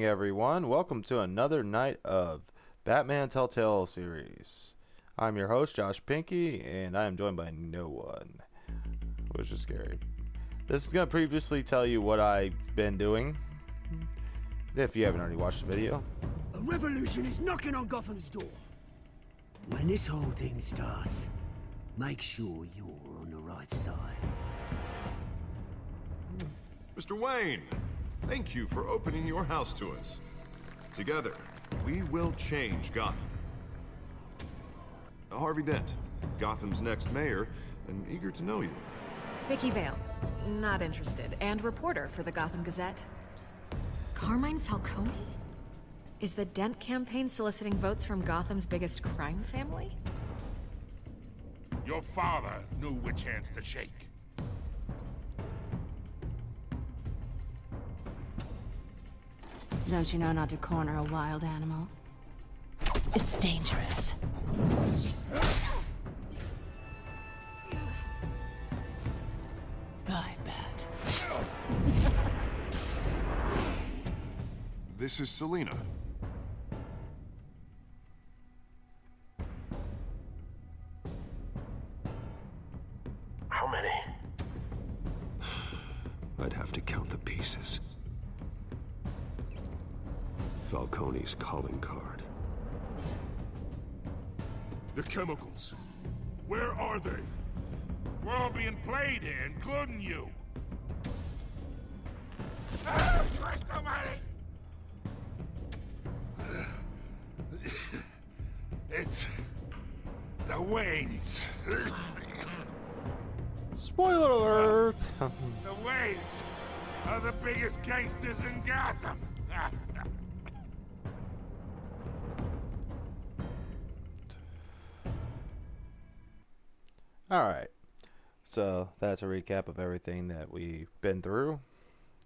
Everyone, welcome to another night of Batman Telltale series. I'm your host, Josh Pinky, and I am joined by no one, which is scary. This is going to previously tell you what I've been doing, if you haven't already watched the video. A revolution is knocking on Gotham's door. When this whole thing starts, make sure you're on the right side. Mr. Wayne, thank you for opening your house to us. Together, we will change Gotham. Harvey Dent, Gotham's next mayor, and eager to know you. Vicky Vale, not interested, and reporter for the Gotham Gazette. Carmine Falcone? Is the Dent campaign soliciting votes from Gotham's biggest crime family? Your father knew which hands to shake. Don't you know not to corner a wild animal? It's dangerous. I bet. This is Selina. How many? I'd have to count the pieces. Falcone's calling card. The chemicals. Where are they? We're all being played here, including you. Ah, Christ almighty! It's the Waynes. Spoiler alert! The Waynes are the biggest gangsters in Gotham. Alright, so that's a recap of everything that we've been through.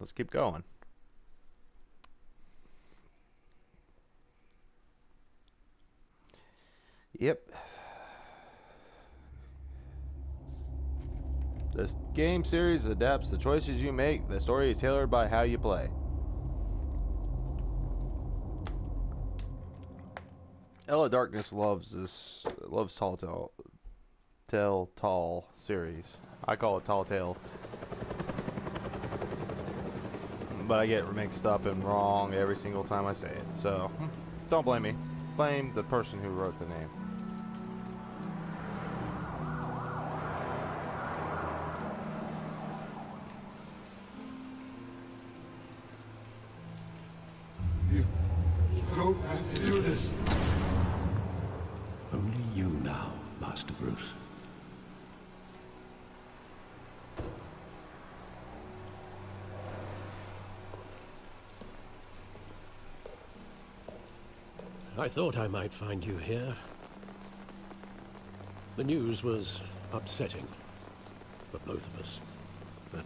Let's keep going. Yep. This game series adapts the choices you make. The story is tailored by how you play. Ella Darkness loves Telltale series. I call it Telltale, but I get mixed up and wrong every single time I say it. So don't blame me. Blame the person who wrote the name. You don't have to do this. Only you now, Master Bruce. I thought I might find you here. The news was upsetting for both of us. But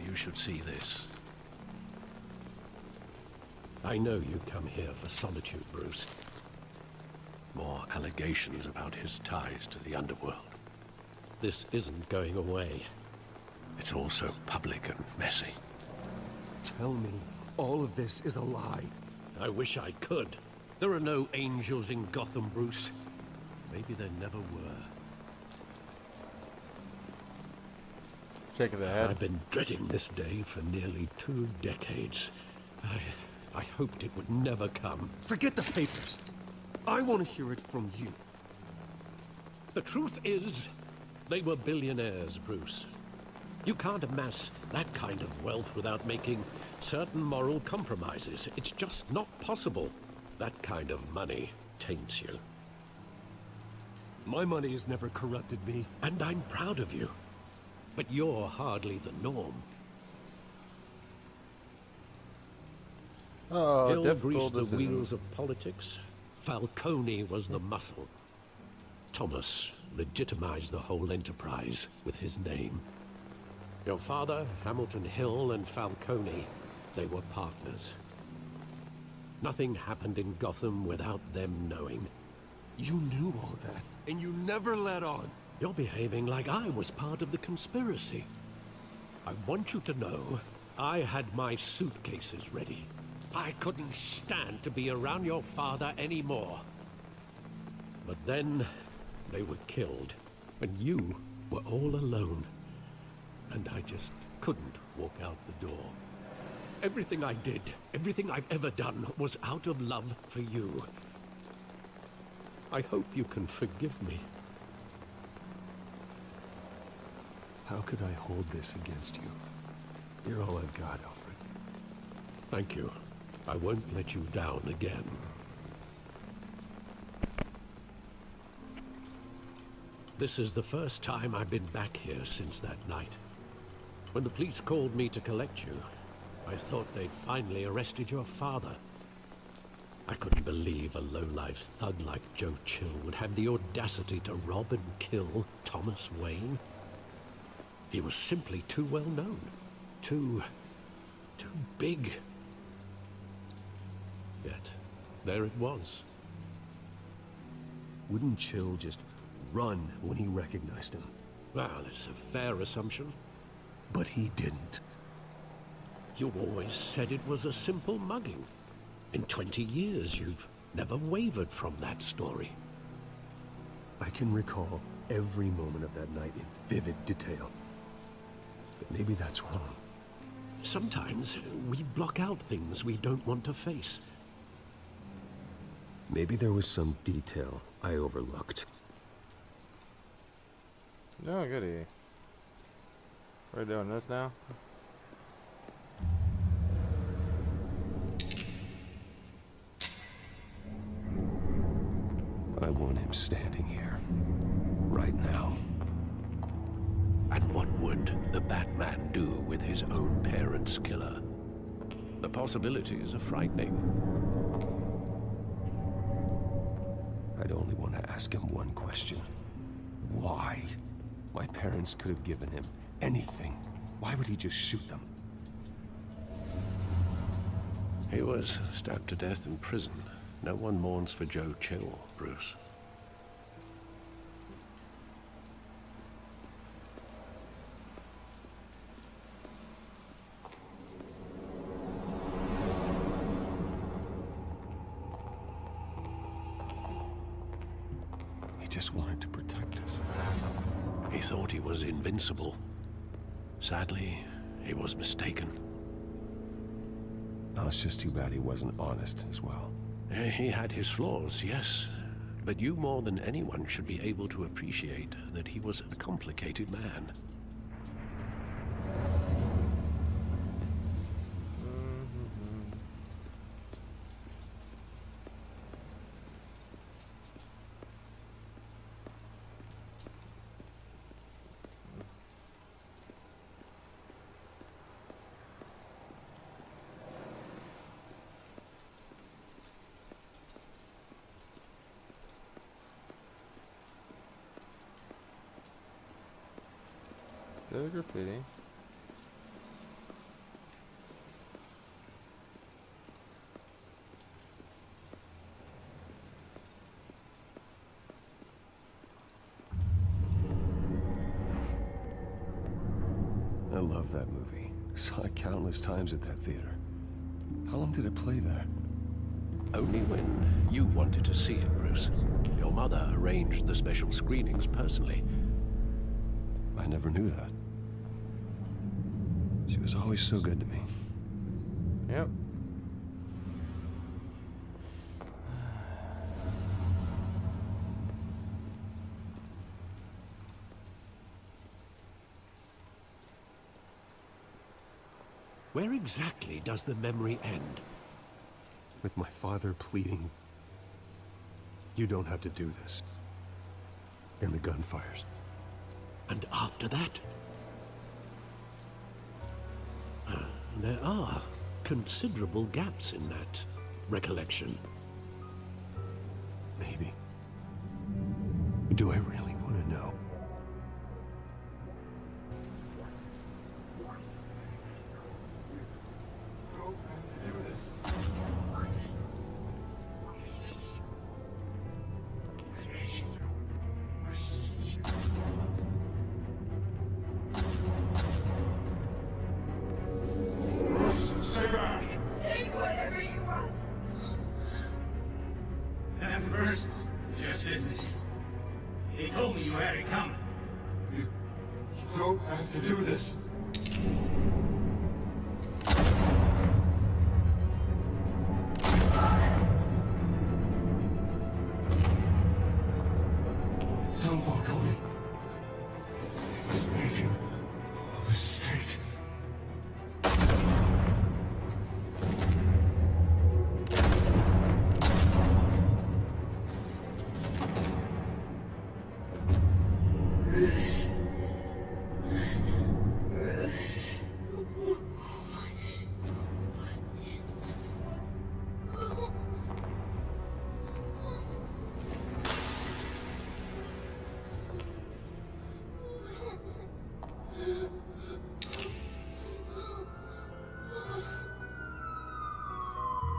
you should see this. I know you come here for solitude, Bruce. More allegations about his ties to the underworld. This isn't going away. It's all so public and messy. Tell me, all of this is a lie. I wish I could. There are no angels in Gotham, Bruce. Maybe there never were. Shake of the head. I've been dreading this day for nearly 2 decades. I hoped it would never come. Forget the papers. I want to hear it from you. The truth is, they were billionaires, Bruce. You can't amass that kind of wealth without making certain moral compromises. It's just not possible. That kind of money taints you. My money has never corrupted me. And I'm proud of you. But you're hardly the norm. Oh, Hill difficult greased the decision. wheels of politics. Falcone was the muscle. Thomas legitimized the whole enterprise with his name. Your father, Hamilton Hill, and Falcone, they were partners. Nothing happened in Gotham without them knowing. You knew all that, and you never let on. You're behaving like I was part of the conspiracy. I want you to know I had my suitcases ready. I couldn't stand to be around your father anymore. But then they were killed, and you were all alone. And I just couldn't walk out the door. Everything I did, everything I've ever done, was out of love for you. I hope you can forgive me. How could I hold this against you? You're all I've got, Alfred. Thank you. I won't let you down again. This is the first time I've been back here since that night. When the police called me to collect you, I thought they'd finally arrested your father. I couldn't believe a low-life thug like Joe Chill would have the audacity to rob and kill Thomas Wayne. He was simply too well known. Too big. Yet, there it was. Wouldn't Chill just run when he recognized him? Well, it's a fair assumption. But he didn't. You always said it was a simple mugging. In 20 years, you've never wavered from that story. I can recall every moment of that night in vivid detail. But maybe that's wrong. Sometimes we block out things we don't want to face. Maybe there was some detail I overlooked. No, goody. We're doing this now? I want him standing here. Right now. And what would the Batman do with his own parents' killer? The possibilities are frightening. I'd only want to ask him one question. Why? My parents could have given him anything. Why would he just shoot them? He was stabbed to death in prison. No one mourns for Joe Chill, Bruce. He just wanted to protect us. He thought he was invincible. Sadly, he was mistaken. Oh, it's just too bad he wasn't honest as well. He had his flaws, yes. But you more than anyone should be able to appreciate that he was a complicated man. The graffiti. I love that movie. Saw it countless times at that theater. How long did it play there? Only when you wanted to see it, Bruce. Your mother arranged the special screenings personally. I never knew that. She was always so good to me. Yep. Where exactly does the memory end? With my father pleading, "You don't have to do this." And the gunfires. And after that? There are considerable gaps in that recollection. Maybe. Do I really want to know? Stay back! Take whatever told me you had it coming. You don't have to do this. Tell Falcone. He's making a mistake.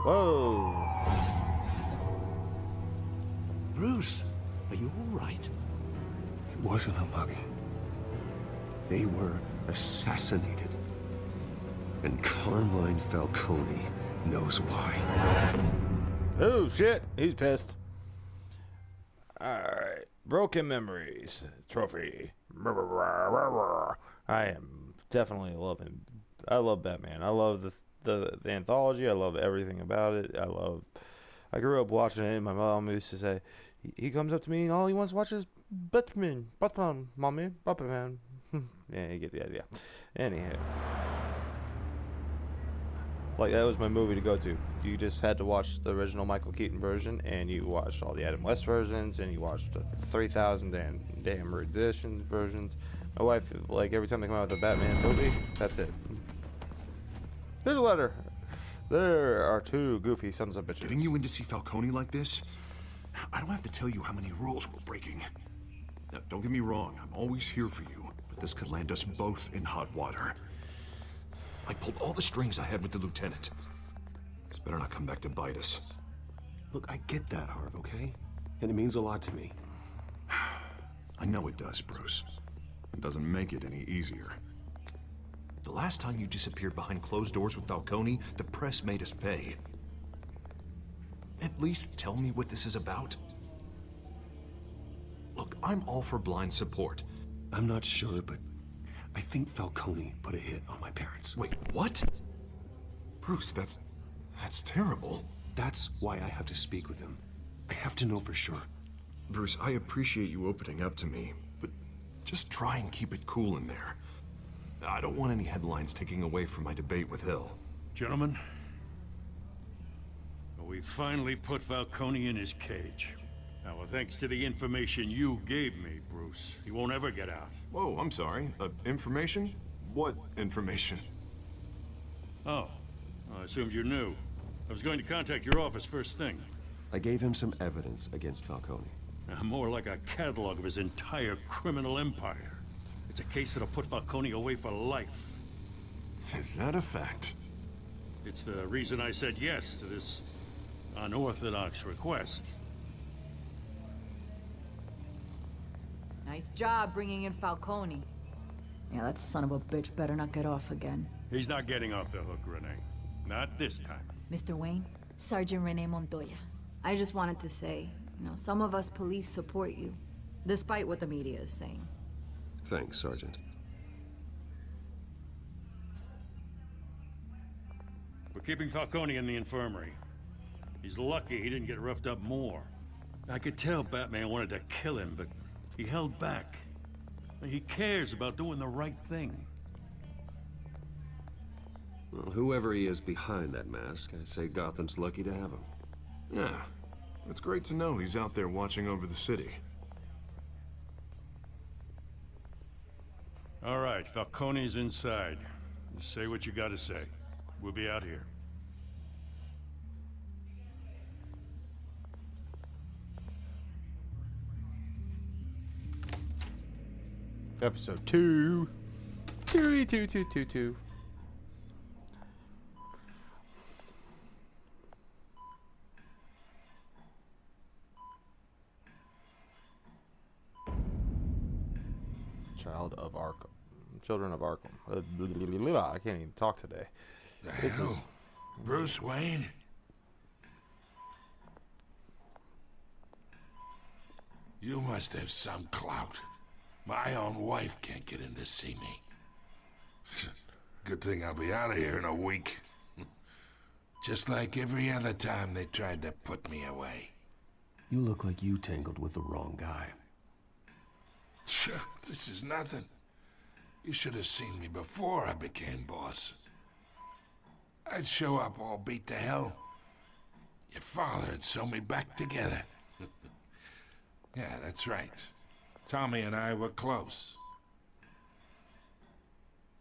Whoa. Bruce, are you all right? It wasn't a mug. They were assassinated. And Carmine Falcone knows why. Oh shit, he's pissed. Alright. Broken Memories. Trophy. I am definitely loving. I love Batman. I love the anthology. I love everything about it. I grew up watching it, and my mom used to say, he comes up to me and all he wants to watch is Batman, mommy, Batman. Yeah, you get the idea. Anyhow. Like, that was my movie to go to. You just had to watch the original Michael Keaton version, and you watched all the Adam West versions, and you watched the 3,000 damn editions versions. My wife, like, every time they come out with a Batman movie, that's it. There's a letter. There are two goofy sons of bitches. Getting you in to see Falcone like this? I don't have to tell you how many rules we're breaking. Now, don't get me wrong, I'm always here for you, but this could land us both in hot water. I pulled all the strings I had with the lieutenant. This better not come back to bite us. Look, I get that, Harv, okay? And it means a lot to me. I know it does, Bruce. It doesn't make it any easier. The last time you disappeared behind closed doors with Falcone, the press made us pay. At least tell me what this is about. Look, I'm all for blind support. I'm not sure, but I think Falcone put a hit on my parents. Wait, what? Bruce, that's terrible. That's why I have to speak with him. I have to know for sure. Bruce, I appreciate you opening up to me, but just try and keep it cool in there. I don't want any headlines taking away from my debate with Hill. Gentlemen, we finally put Falcone in his cage. Now, thanks to the information you gave me, Bruce, he won't ever get out. Whoa, I'm sorry. Information? What information? Oh, I assumed you knew. I was going to contact your office first thing. I gave him some evidence against Falcone. More like a catalog of his entire criminal empire. It's a case that'll put Falcone away for life. Is that a fact? It's the reason I said yes to this unorthodox request. Nice job bringing in Falcone. Yeah, that son of a bitch better not get off again. He's not getting off the hook, Renee. Not this time. Mr. Wayne, Sergeant Renee Montoya. I just wanted to say, some of us police support you, despite what the media is saying. Thanks, Sergeant. We're keeping Falcone in the infirmary. He's lucky he didn't get roughed up more. I could tell Batman wanted to kill him, but he held back. He cares about doing the right thing. Well, whoever he is behind that mask, I say Gotham's lucky to have him. Yeah, it's great to know he's out there watching over the city. All right, Falcone's inside. Just say what you gotta say. We'll be out here. Episode 2. 2. Child of Arkham. Children of Arkham. I can't even talk today. The hell? Bruce Wayne? You must have some clout. My own wife can't get in to see me. Good thing I'll be out of here in a week. Just like every other time they tried to put me away. You look like you tangled with the wrong guy. This is nothing. You should have seen me before I became boss. I'd show up all beat to hell. Your father had sew me back together. Yeah, that's right. Tommy and I were close.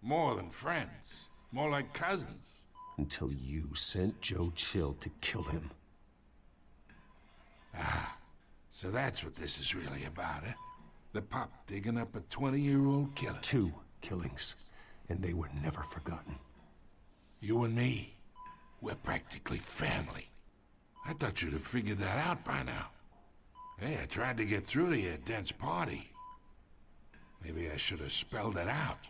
More than friends. More like cousins. Until you sent Joe Chill to kill him. Ah, so that's what this is really about, eh? The pup digging up a 20-year-old killer. 2 killings, and they were never forgotten. You and me, we're practically family. I thought you'd have figured that out by now. Hey, I tried to get through to your dense party. Maybe I should have spelled it out.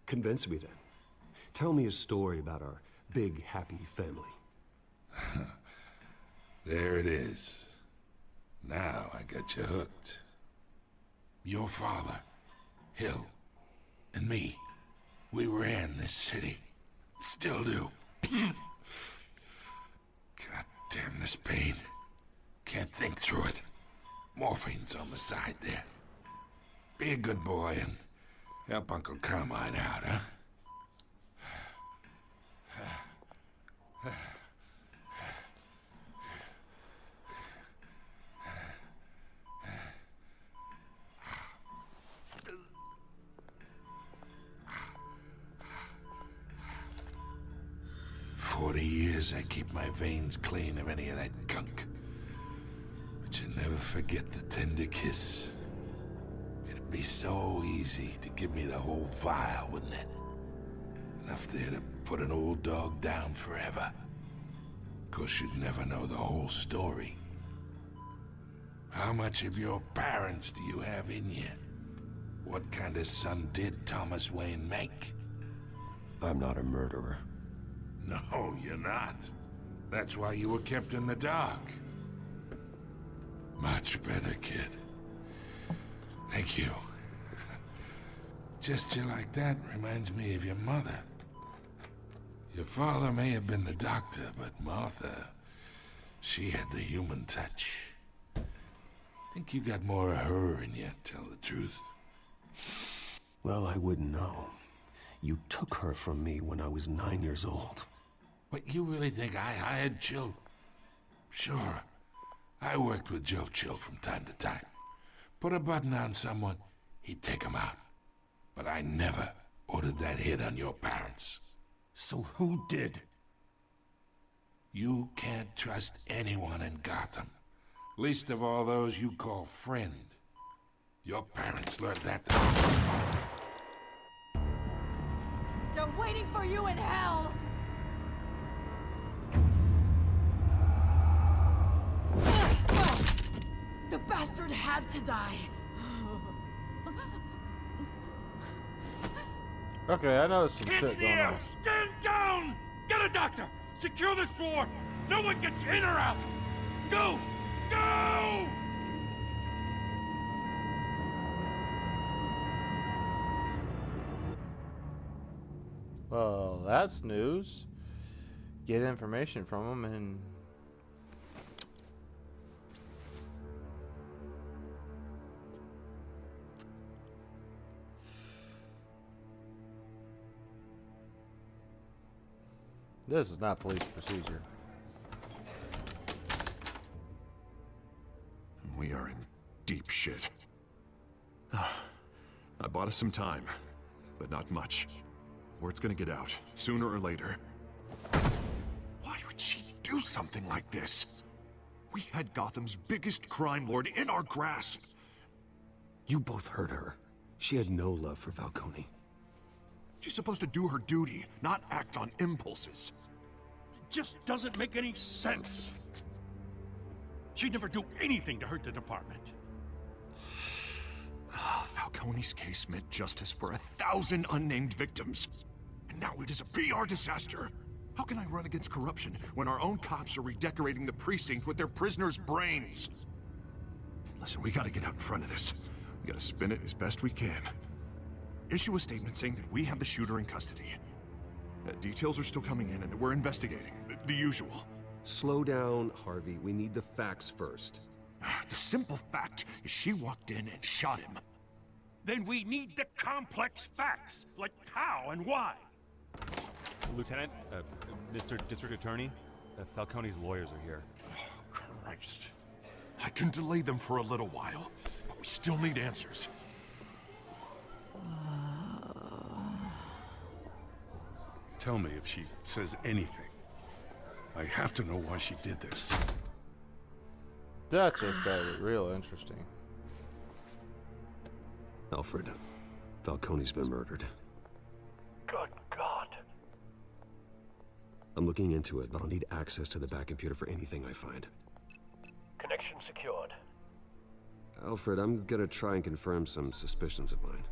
Convince me then. Tell me a story about our big, happy family. There it is. Now I got you hooked. Your father, Hill, and me, we ran this city. Still do. God damn this pain. Can't think through it. Morphine's on the side there. Be a good boy and help Uncle Carmine out, huh? 40 years I keep my veins clean of any of that gunk. But you never forget the tender kiss. It'd be so easy to give me the whole vial, wouldn't it? Enough there to put an old dog down forever. Of course, you'd never know the whole story. How much of your parents do you have in you? What kind of son did Thomas Wayne make? I'm not a murderer. No, you're not. That's why you were kept in the dark. Much better, kid. Thank you. Gesture like that reminds me of your mother. Your father may have been the doctor, but Martha, she had the human touch. Think you got more of her in you, tell the truth. Well, I wouldn't know. You took her from me when I was 9 years old. What, you really think I hired Chill? Sure. I worked with Joe Chill from time to time. Put a button on someone, he'd take him out. But I never ordered that hit on your parents. So who did? You can't trust anyone in Gotham. Least of all those you call friend. Your parents learned that. They're waiting for you in hell! The bastard had to die. Okay, I know some shit going on. Stand down! Get a doctor! Secure this floor! No one gets in or out! Go! Go! Well, that's news. Get information from them and... This is not police procedure. We are in deep shit. I bought us some time, but not much. Word's gonna get out, sooner or later. Why would she do something like this? We had Gotham's biggest crime lord in our grasp. You both hurt her. She had no love for Falcone. She's supposed to do her duty, not act on impulses. It just doesn't make any sense. She'd never do anything to hurt the department. Falcone's case meant justice for 1,000 unnamed victims. And now it is a PR disaster. How can I run against corruption when our own cops are redecorating the precinct with their prisoners' brains? Listen, we gotta get out in front of this. We gotta spin it as best we can. Issue a statement saying that we have the shooter in custody. Details are still coming in and that we're investigating. The usual. Slow down, Harvey. We need the facts first. The simple fact is she walked in and shot him. Then we need the complex facts, like how and why. Lieutenant, Mr. District Attorney, Falcone's lawyers are here. Oh, Christ. I can delay them for a little while, but we still need answers. Tell me if she says anything. I have to know why she did this. That just got real interesting. Alfred, Falcone's been murdered. Good God. I'm looking into it, but I'll need access to the back computer for anything I find. Connection secured. Alfred, I'm gonna try and confirm some suspicions of mine.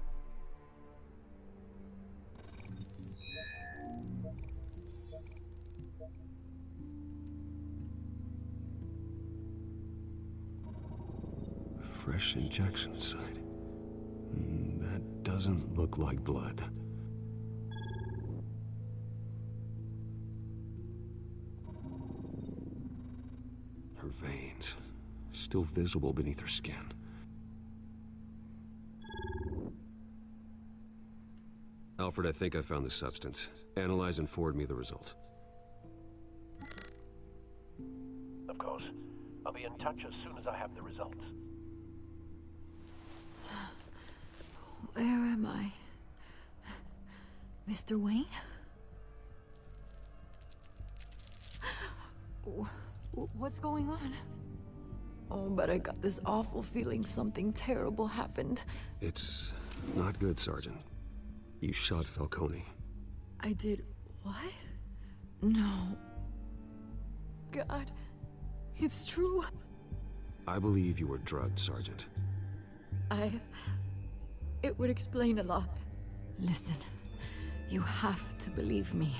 Fresh injection site. That doesn't look like blood. Her veins, still visible beneath her skin. Alfred, I think I found the substance. Analyze and forward me the result. Of course. I'll be in touch as soon as I have the results. Where am I? Mr. Wayne? What's going on? Oh, but I got this awful feeling something terrible happened. It's not good, Sergeant. You shot Falcone. I did what? No. God, it's true. I believe you were drugged, Sergeant. It would explain a lot. Listen, you have to believe me.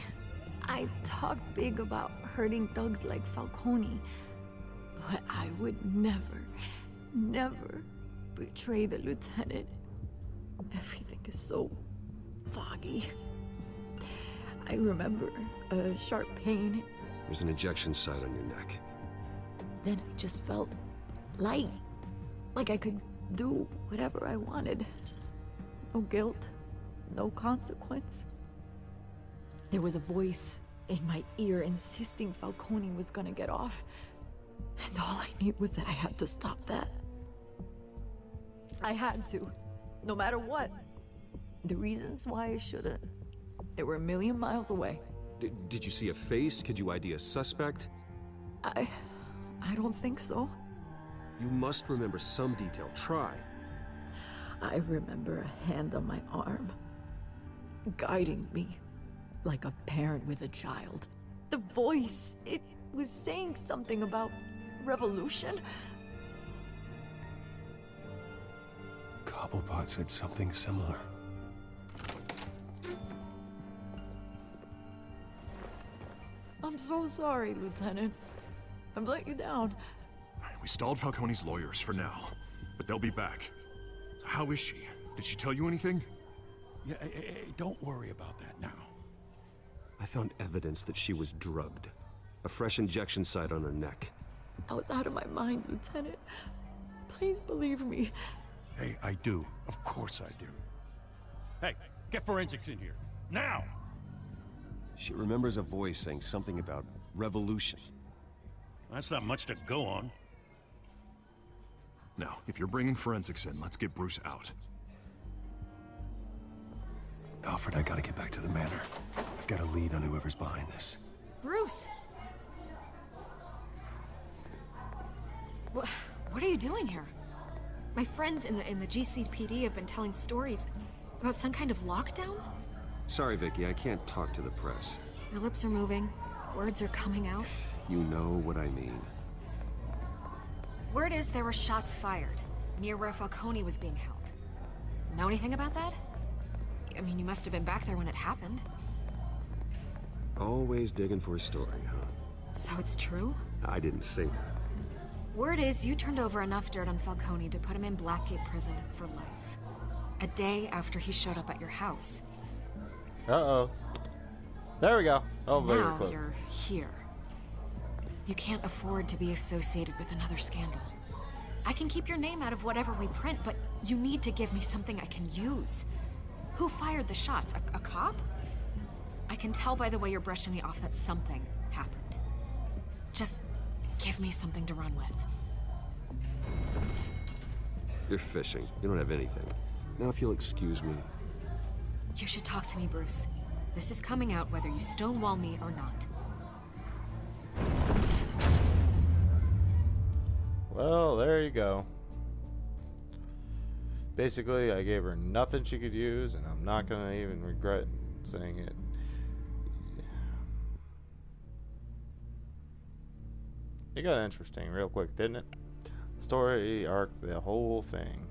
I talk big about hurting thugs like Falcone, but I would never, never betray the lieutenant. Everything is so foggy. I remember a sharp pain. There's an injection site on your neck. Then I just felt light, like I could do whatever I wanted. No guilt, no consequence. There was a voice in my ear insisting Falcone was gonna get off. And all I knew was that I had to stop that. I had to, no matter what. The reasons why I shouldn't, they were a million miles away. Did you see a face? Could you ID a suspect? I don't think so. You must remember some detail. Try. I remember a hand on my arm, guiding me like a parent with a child. The voice, it was saying something about revolution. Cobblepot said something similar. I'm so sorry, Lieutenant. I've let you down. We stalled Falcone's lawyers for now, but they'll be back. So how is she? Did she tell you anything? Yeah, hey, don't worry about that now. I found evidence that she was drugged. A fresh injection site on her neck. I was out of my mind, Lieutenant. Please believe me. Hey, I do. Of course I do. Hey, get forensics in here. Now! She remembers a voice saying something about revolution. That's not much to go on. Now, if you're bringing forensics in, let's get Bruce out. Alfred, I gotta get back to the manor. I've got a lead on whoever's behind this. Bruce! What are you doing here? My friends in the GCPD have been telling stories about some kind of lockdown? Sorry, Vicky, I can't talk to the press. Your lips are moving. Words are coming out. You know what I mean. Word is there were shots fired near where Falcone was being held. Know anything about that? I mean, you must have been back there when it happened. Always digging for a story, huh? So it's true? I didn't say that. Word is you turned over enough dirt on Falcone to put him in Blackgate Prison for life. A day after he showed up at your house. Uh-oh. There we go. Oh, very Now close. you're here. You can't afford to be associated with another scandal. I can keep your name out of whatever we print, but you need to give me something I can use. Who fired the shots? A cop? I can tell by the way you're brushing me off that something happened. Just give me something to run with. You're fishing. You don't have anything. Now if you'll excuse me. You should talk to me, Bruce. This is coming out whether you stonewall me or not. Well, there you go. Basically, I gave her nothing she could use, and I'm not gonna even regret saying it. It got interesting real quick, didn't it? Story arc, the whole thing.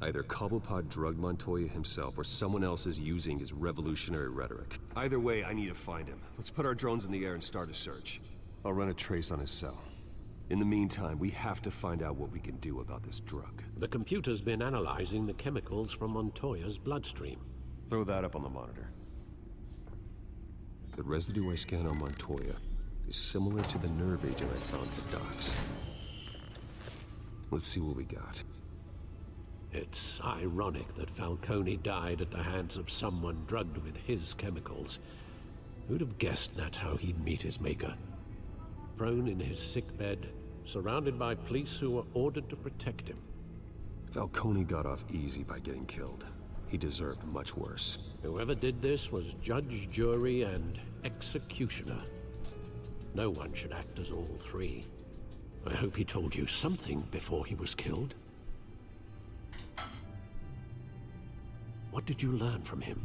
Either Cobblepot drugged Montoya himself, or someone else is using his revolutionary rhetoric. Either way, I need to find him. Let's put our drones in the air and start a search. I'll run a trace on his cell. In the meantime, we have to find out what we can do about this drug. The computer's been analyzing the chemicals from Montoya's bloodstream. Throw that up on the monitor. The residue I scan on Montoya is similar to the nerve agent I found at the docks. Let's see what we got. It's ironic that Falcone died at the hands of someone drugged with his chemicals. Who'd have guessed that's how he'd meet his maker? Prone in his sickbed, surrounded by police who were ordered to protect him. Falcone got off easy by getting killed. He deserved much worse. Whoever did this was judge, jury, and executioner. No one should act as all three. I hope he told you something before he was killed. What did you learn from him?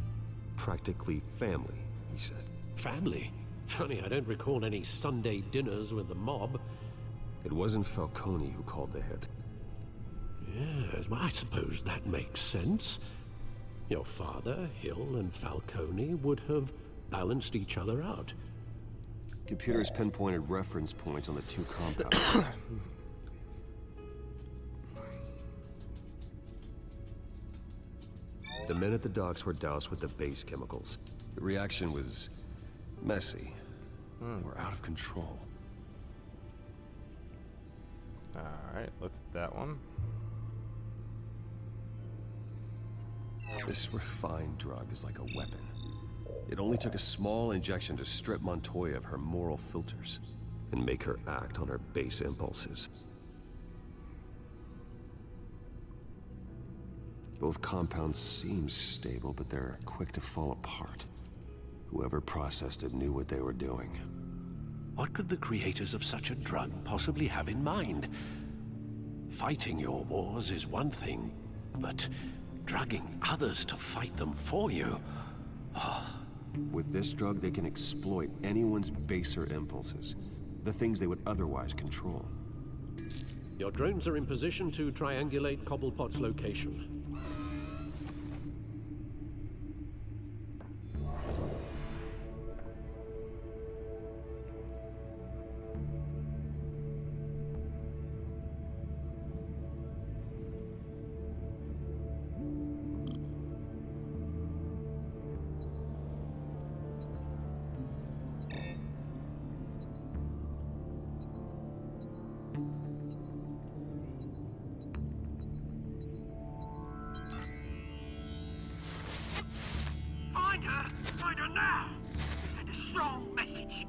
Practically family, he said. Family? Funny, I don't recall any Sunday dinners with the mob. It wasn't Falcone who called the hit. Yes, well, I suppose that makes sense. Your father, Hill, and Falcone would have balanced each other out. Computers pinpointed reference points on the two compounds. The men at the docks were doused with the base chemicals. The reaction was messy. They were out of control. Alright, look at that one. This refined drug is like a weapon. It only took a small injection to strip Montoya of her moral filters and make her act on her base impulses. Both compounds seem stable, but they're quick to fall apart. Whoever processed it knew what they were doing. What could the creators of such a drug possibly have in mind? Fighting your wars is one thing, but drugging others to fight them for you? With this drug, they can exploit anyone's baser impulses, the things they would otherwise control. Your drones are in position to triangulate Cobblepot's location. Find her now! Send a strong message.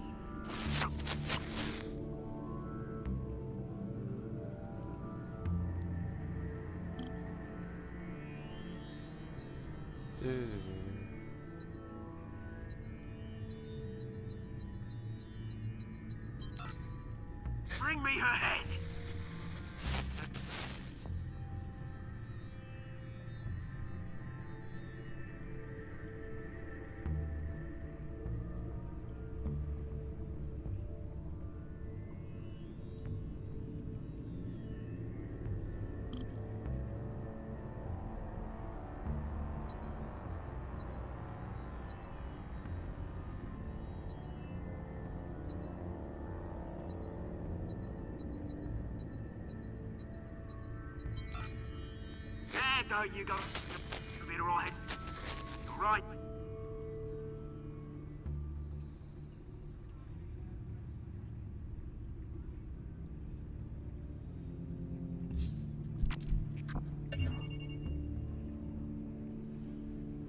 Bring me her head! though, you got a bit alright. Right.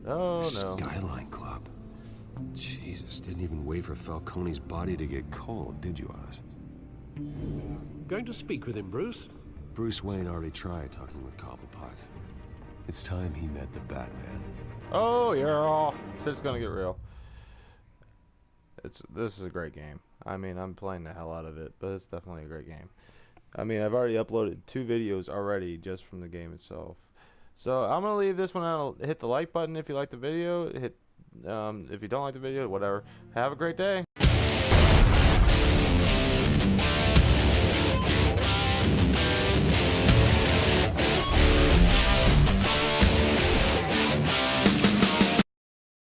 Oh no. Skyline Club. Jesus, didn't even wait for Falcone's body to get cold, did you, Oz? Going to speak with him, Bruce? Bruce Wayne already tried talking with Cobblepot. It's time he met the Batman. Oh yeah, it's gonna get real. This is a great game. I mean, I'm playing the hell out of it, but it's definitely a great game. I mean, I've already uploaded 2 videos already just from the game itself. So I'm gonna leave this one out. Hit the like button if you like the video. Hit if you don't like the video, whatever. Have a great day.